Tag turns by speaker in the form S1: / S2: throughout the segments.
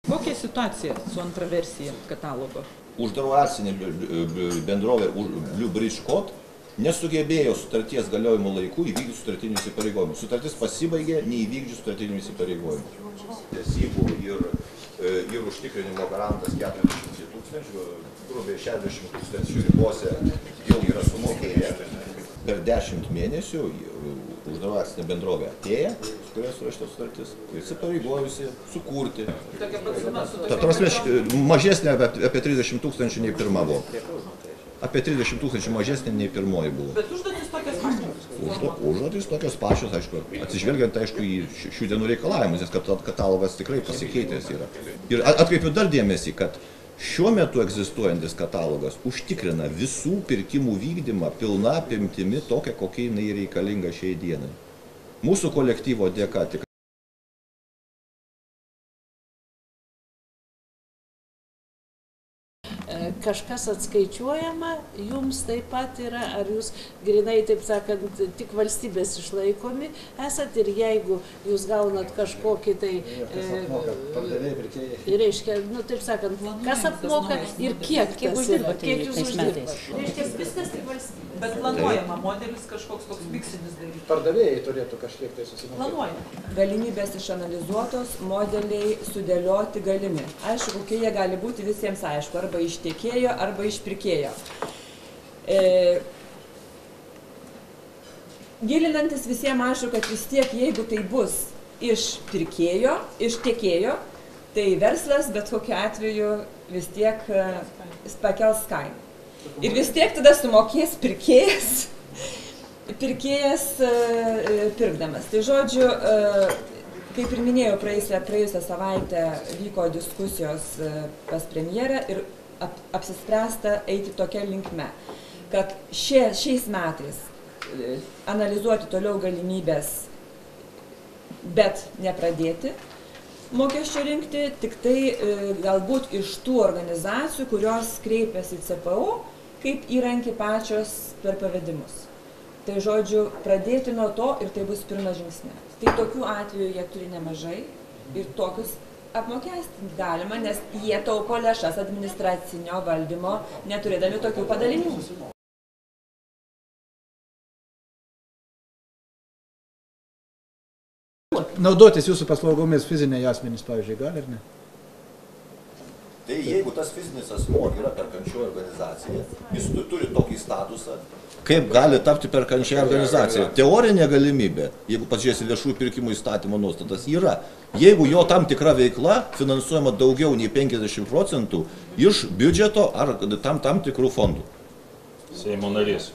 S1: Kokia situacija su antra versija katalogo?
S2: Uždaro akcinė bendrovė Blue Bridge Code nesugebėjo sutarties galiojimo laikų įvykdyti sutartinių įsipareigojimų. Sutartis pasibaigė neįvykdžius sutartinių įsipareigojimų. Tesybų ir užtikrinimo garantas 40 tūkstančių, grubiai 60 tūkstančių ribose jau yra sumokėję. Per 10 mėnesių uždaro akcinė bendrovė atėjo, su kuria surašyta sutartis, įsipareigojusi sukurti. Ta prasme, mažesnė apie 30 tūkstančių nei pirma buvo. Apie 30 tūkstančių mažesnė nei pirmoji buvo.
S1: Bet užduotis tokios pačios?
S2: Užduotis tokios pačios, aišku, atsižvelgiant, aišku, į šių dienų reikalavimus, nes katalogas tikrai pasikeitęs yra. Ir atkreipiu dar dėmesį, kad šiuo metu egzistuojantis katalogas užtikrina visų pirkimų vykdymą pilna apimtimi tokia, kokia jinai reikalinga šiai dienai. Mūsų kolektyvo dėka tik
S3: kažkas atskaičiuojama, jums taip pat yra, ar jūs grinai, taip sakant, tik valstybės išlaikomi esat ir jeigu jūs gaunat kažkokį tai, reiškia, nu taip sakant, kas apmoka ir kiek jūs uždirbat. Reiškia, viskas tik valstybė.
S1: Bet planuojama modelis kažkoks toks miksinis daryti.
S4: Pardavėjai turėtų kažkiek tai susimokėti.
S1: Planuojama.
S5: Galimybės išanalizuotos, modeliai sudėlioti galimi. Aišku, kokie jie gali būti visiems aišku, arba iš tiekėjo, arba iš pirkėjo. Gilinantis visiems aišku, kad vis tiek, jeigu tai bus iš pirkėjo, iš tiekėjo, tai verslas bet kokiu atveju vis tiek pakels kainą. Ir vis tiek tada sumokės pirkėjas pirkdamas. Tai žodžiu, kaip ir minėjau, praėjusią savaitę vyko diskusijos pas premjerą ir apsispręsta eiti tokia linkme, kad šiais metais analizuoti toliau galimybės, bet nepradėti mokesčio rinkti, tik tai galbūt iš tų organizacijų, kurios kreipiasi į CPO, kaip įrankį pačios per pavedimus. Tai žodžiu, pradėti nuo to ir tai bus pirmas žingsnis. Tai tokių atvejų jie turi nemažai ir tokius apmokestinti galima, nes jie taupo lėšas administracinio valdymo, neturėdami tokių padalinių.
S4: Naudotis jūsų paslaugomis fiziniai asmenys, pavyzdžiui, gali ar ne?
S2: Tai jeigu tas fizinis asmuo yra perkančioji organizacija, jis turi tokį statusą, kaip gali tapti perkančiąją organizaciją? Teorinė galimybė, jeigu pažiūrėsi viešųjų pirkimų įstatymo nuostatas, yra. Jeigu jo tam tikra veikla finansuojama daugiau nei 50% iš biudžeto ar tam tikrų fondų.
S6: Seimo narys.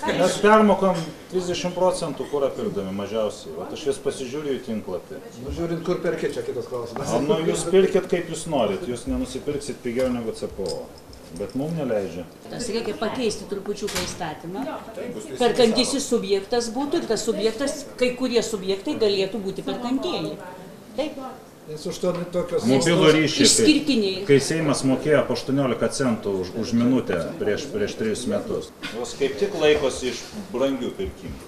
S6: Mes permokam 30% kurą pirkdami mažiausiai. Vat aš vis pasižiūriu į tinklapį.
S4: Nu, žiūrint, kur perkit, čia kitas klausimas.
S6: Nu, jūs pirkit kaip jūs norit, jūs nenusipirksit pigiau negu CPO. Bet mums neleidžia.
S3: Tas reikia pakeisti trupučiuką įstatymą. Perkantysis subjektas būtų ir tas subjektas, kai kurie subjektai galėtų būti perkantieji. Taip.
S4: Nes už to tokios...
S6: Mobilų ryšį,
S3: išskirtiniai.
S6: kai Seimas mokėjo po 18 centų už minutę prieš 3 metus. Jos kaip tik laikosi iš brangių pirkimų.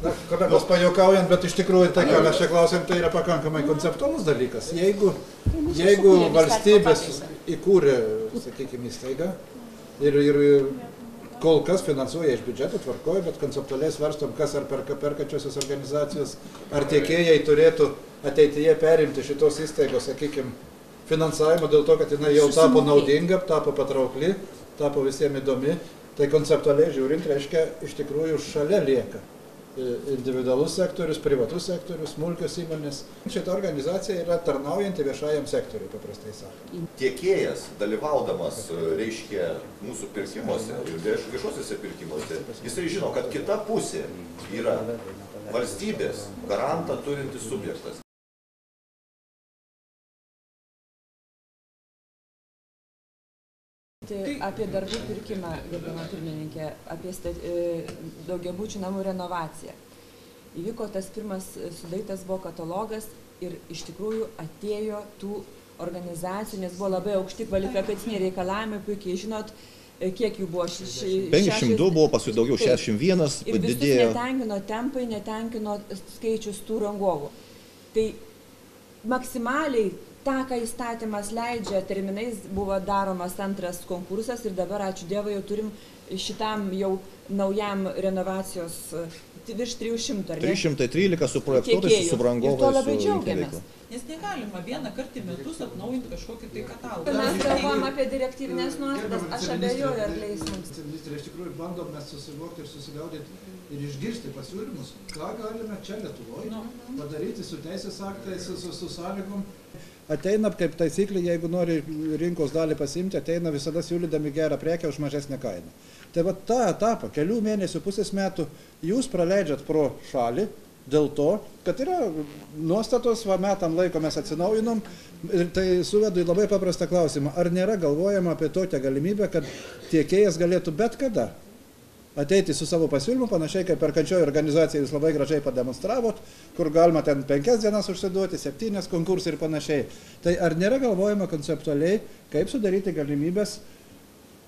S4: Na, kolegos pajuokaujant, bet iš tikrųjų tai, ką mes čia klausėm, tai yra pakankamai konceptualus dalykas. Jeigu valstybės įkūrė, sakykime, įstaigą ir kol kas finansuoja iš biudžeto, tvarkoja, bet konceptualiai svarstom, kas ar perkančiosios organizacijos, ar tiekėjai turėtų ateityje perimti šitos įstaigos, sakykime, finansavimą dėl to, kad jinai jau tapo naudinga, tapo patraukli, tapo visiems įdomi. Tai konceptualiai žiūrint, reiškia, iš tikrųjų šalia lieka individualus sektorius, privatus sektorius, smulkios įmonės. Šita organizacija yra tarnaujanti viešajam sektoriui, paprastai sakant.
S2: Tiekėjas, dalyvaudamas, reiškia, mūsų pirkimuose ir viešuosiuose pirkimuose, jisai žino, kad kita pusė yra valstybės garantą turintis subjektas.
S5: Apie darbų pirkimą, gerbiama pirmininkė, apie daugiabučių namų renovaciją. Įvyko tas pirmas sudarytas buvo katalogas ir iš tikrųjų atėjo tų organizacijų, nes buvo labai aukšti kvalifikaciniai reikalavimai, puikiai žinot, kiek jų buvo.
S2: 52 buvo, paskui daugiau 61 padidėjo.
S5: Ir visus netenkino tempai, netenkino skaičius tų rangovų. Tai maksimaliai tą, ką įstatymas leidžia, terminais buvo daromas antras konkursas ir dabar, ačiū Dievui, jau turim šitam jau naujam renovacijos virš 300, ar ne?
S2: 313 su projektuotais, su subrangovais.
S5: Ir to labai džiaugiamės.
S1: Nes negalima vieną kartą į metus atnaujinti kažkokį tai katalogą.
S5: Mes galvojam apie direktyvinės nuostatas, aš abejoju, ar leis mums.
S4: Ministrė, iš tikrųjų bandom mes susivokti ir susigaudyti ir išgirsti pasiūlymus, ką galime čia Lietuvoje padaryti su teisės aktais, su sąlygom. Ateina kaip taisyklė, jeigu nori rinkos dalį pasimti, ateina visada siūlydami gerą prekę už mažesnę kainą. Tai va tą etapą, kelių mėnesių, pusės metų, jūs praleidžiat pro šalį dėl to, kad yra nuostatos, va metam laiko mes atsinaujinom ir tai suvedu į labai paprastą klausimą. Ar nėra galvojama apie tokią galimybę, kad tiekėjas galėtų bet kada ateiti su savo pasiūlymu, panašiai kaip perkančioji organizacija jūs labai gražiai pademonstravot, kur galima ten 5 dienas užsiduoti, 7 konkursai ir panašiai. Tai ar nėra galvojama konceptualiai, kaip sudaryti galimybės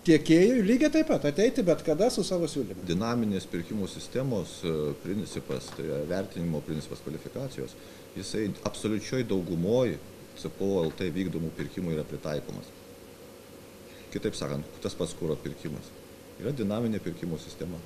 S4: tiekėjui lygiai taip pat ateiti bet kada su savo siūlymu?
S2: Dinaminės pirkimų sistemos principas, tai vertinimo principas kvalifikacijos, jisai absoliučioj daugumoj CPO.lt vykdomų pirkimų yra pritaikomas. Kitaip sakant, tas pats kuro pirkimas. Yra dinaminė pirkimo sistema.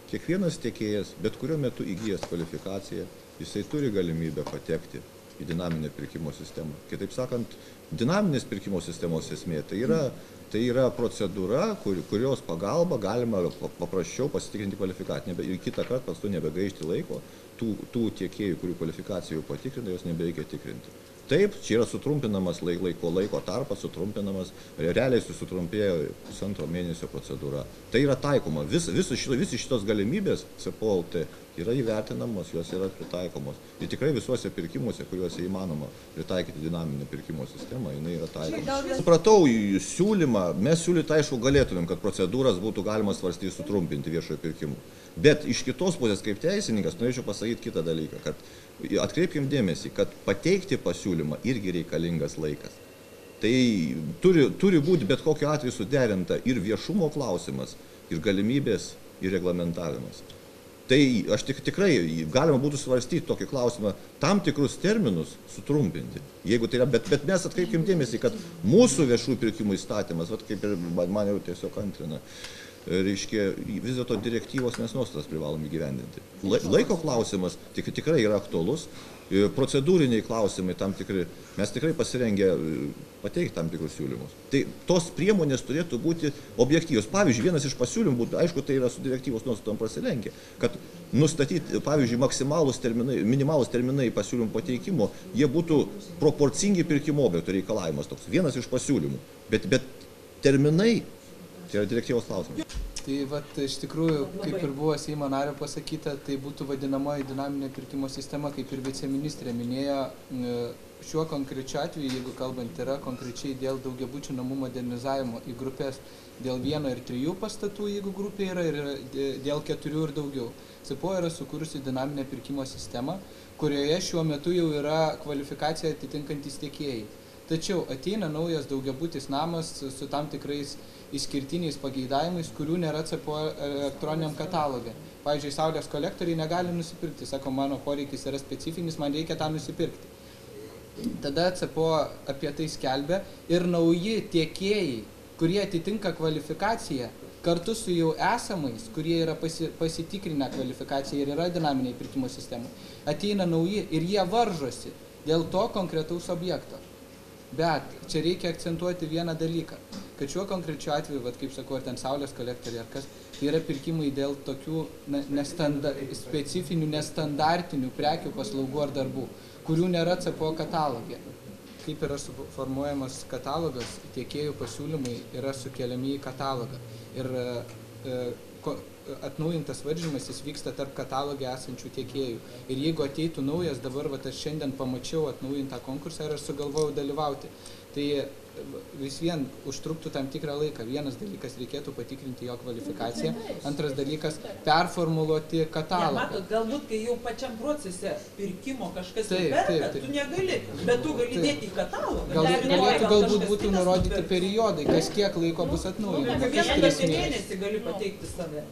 S2: Kiekvienas tiekėjas, bet kuriuo metu įgijęs kvalifikaciją, jisai turi galimybę patekti į dinaminę pirkimo sistemą. Kitaip sakant, dinaminės pirkimo sistemos esmė tai yra procedūra, kurios pagalba galima paprasčiau pasitikrinti kvalifikaciją. Ir kitą kartą paskui nebegaišti laiko, tų tiekėjų, kurių kvalifikacijų patikrinta, jos nebereikia tikrinti. Taip, čia yra sutrumpinamas laiko tarpas, sutrumpinamas, realiai sutrumpėjo 1,5 mėnesio procedūra. Tai yra taikoma. Visi šitos galimybės CPO.lt yra įvertinamos, jos yra pritaikomos. Ir tikrai visuose pirkimuose, kuriuose įmanoma pritaikyti dinaminę pirkimo sistemą, jinai yra taikoma. Supratau siūlymą, mes siūlyti aišku galėtumėm, kad procedūras būtų galima svarstyti sutrumpinti viešojo pirkimų. Bet iš kitos pusės, kaip teisininkas, norėčiau pasakyti kitą dalyką, kad atkreipkim dėmesį, kad pateikti pasiūlymą irgi reikalingas laikas. Tai turi būti bet kokiu atveju suderinta ir viešumo klausimas, ir galimybės, ir reglamentavimas. Tai aš tikrai galima būtų svarstyti tokį klausimą, tam tikrus terminus sutrumpinti. Jeigu tai yra, bet mes atkreipkim dėmesį, kad mūsų viešųjų pirkimų įstatymas, kaip ir man jau tiesiog antrina, reiškia, vis dėlto direktyvos mes nuostatas privalom įgyvendinti. Laiko klausimas tikrai yra aktualus, procedūriniai klausimai tam tikri, mes tikrai pasirengę pateikti tam tikrus siūlymus. Tai tos priemonės turėtų būti objektyvios. Pavyzdžiui, vienas iš pasiūlymų būtų, aišku, tai yra su direktyvos nuostatom prasilenkia, kad nustatyti, pavyzdžiui, minimalūs terminai pasiūlymų pateikimo, jie būtų proporcingi pirkimo objektų reikalavimas toks. Vienas iš pasiūlymų. Bet terminai, tai yra direktyvos klausimas.
S7: Tai vat, iš tikrųjų, kaip ir buvo Seimo nario pasakyta, tai būtų vadinamoji dinaminė pirkimo sistema, kaip ir viceministrė minėjo, šiuo konkrečiu atveju, jeigu kalbant yra konkrečiai dėl daugiabučių namų modernizavimo į grupės dėl 1 ir 3 pastatų, jeigu grupė yra, ir dėl 4 ir daugiau. CPO yra sukūrusi dinaminę pirkimo sistemą, kurioje šiuo metu jau yra kvalifikacija atitinkantis tiekėjai. Tačiau ateina naujas daugiabutis namas su tam tikrais išskirtiniais pageidavimais, kurių nėra CPO elektroniniam kataloge. Pavyzdžiui, saulės kolektoriai negali nusipirkti, sako, mano poreikis yra specifinis, man reikia tą nusipirkti. Tada CPO apie tai skelbia ir nauji tiekėjai, kurie atitinka kvalifikaciją, kartu su jau esamais, kurie yra pasitikrinę kvalifikaciją ir yra dinaminiai pirkimo sistemai, ateina nauji ir jie varžosi dėl to konkretaus objekto. Bet čia reikia akcentuoti vieną dalyką, kad šiuo konkrečiu atveju, kaip sakau, ar ten saulės kolektoriai ar kas, tai yra pirkimai dėl tokių specifinių, nestandartinių prekių, paslaugų ar darbų, kurių nėra CPO katalogė. Kaip yra suformuojamas katalogas, tiekėjų pasiūlymai yra sukeliami į katalogą. Ir atnaujintas varžymasis vyksta tarp katalogė esančių tiekėjų. Ir jeigu ateitų naujas, dabar aš šiandien pamačiau atnaujintą konkursą ir aš sugalvojau dalyvauti, tai vis vien užtruktų tam tikrą laiką. Vienas dalykas, reikėtų patikrinti jo kvalifikaciją, antras dalykas, performuluoti katalogą.
S1: Matot, galbūt, kai jau pačiam procese pirkimo kažkas įperka, tu negali, bet tu gali dėti į katalogą.
S7: Galbūt būtų nurodyti periodai, kas kiek laiko bus atnaujinama.
S1: Kas mėnesį gali pateikti save.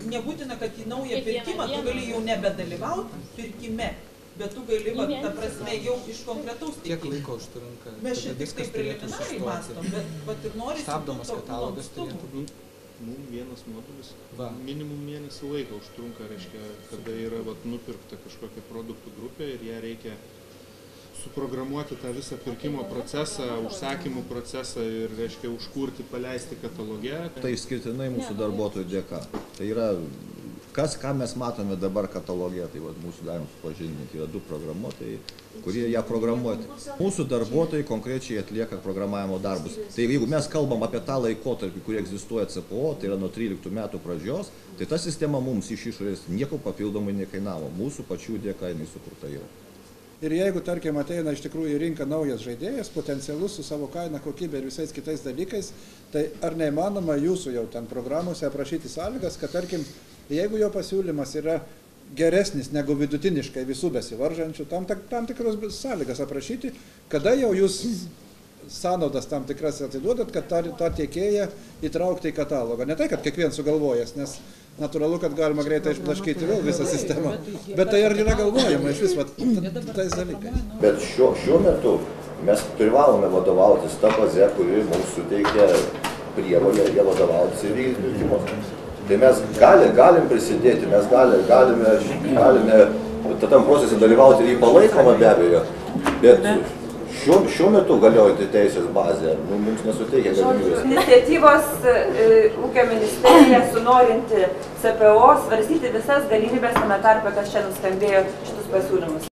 S1: Nebūtina, kad į naują pirkimą tu gali jau nebedalyvauti pirkime. bet tu gali, va, ta prasme, jau iš konkretaus
S7: Kiek
S1: tiekimo.
S7: laiko užtrunka?
S1: Mes
S7: Tada
S1: šiek tiek
S7: viskas
S1: taip
S7: turėtų
S1: preliminariai mastom,
S7: sustoti.
S1: bet vat ir norisi
S7: Stabdomas
S1: to
S7: katalogas
S1: lankstumo.
S7: turėtų būti.
S8: Mums vienas modulis,
S7: Va.
S8: minimum mėnesį laiko užtrunka, reiškia, kada yra vat, nupirkta kažkokia produktų grupė ir ją reikia suprogramuoti tą visą pirkimo procesą, užsakymų procesą ir, reiškia, užkurti, paleisti kataloge.
S2: Tai išskirtinai mūsų darbuotojų dėka. Tai yra, ką mes matome dabar kataloge, tai vat, mūsų darom supažindinti, yra 2 programuotojai, kurie ją programuoja. Mūsų darbuotojai konkrečiai atlieka programavimo darbus. Tai jeigu mes kalbam apie tą laikotarpį, kurį egzistuoja CPO, tai yra nuo 13 metų pradžios, tai ta sistema mums iš išorės nieko papildomai nekainavo. Mūsų pačių dėka jinai sukurta yra.
S4: Ir jeigu, tarkim, ateina iš tikrųjų į rinką naujas žaidėjas, potencialus su savo kaina, kokybė ir visais kitais dalykais, tai ar neįmanoma jūsų jau ten programuose aprašyti sąlygas, kad, tarkim, jeigu jo pasiūlymas yra geresnis negu vidutiniškai visų besivaržančių, tam tikros sąlygas aprašyti, kada jau jūs sąnaudas tam tikras atiduodat, kad tą tiekėją įtraukti į katalogą. Ne tai, kad kiekvien sugalvojas, nes natūralu, kad galima greitai išblaškyti vėl visą sistemą. Bet tai ar yra galvojama iš vis tais dalykais?
S2: Bet šiuo metu mes privalome vadovautis tą bazę, kuri mums suteikia prievolę ją vadovautis ir vykdyti pirkimus. Tai mes galim prisidėti, mes galime tam procese dalyvauti ir jį palaikoma be abejo, bet šiuo metu galiojanti teisės bazė mums nesuteikia galimybės.
S5: Iniciatyvos ūkio ministerija sunorinti CPO svarstyti visas galimybės tame tarpe, kas čia nuskambėjo šitus pasiūlymus.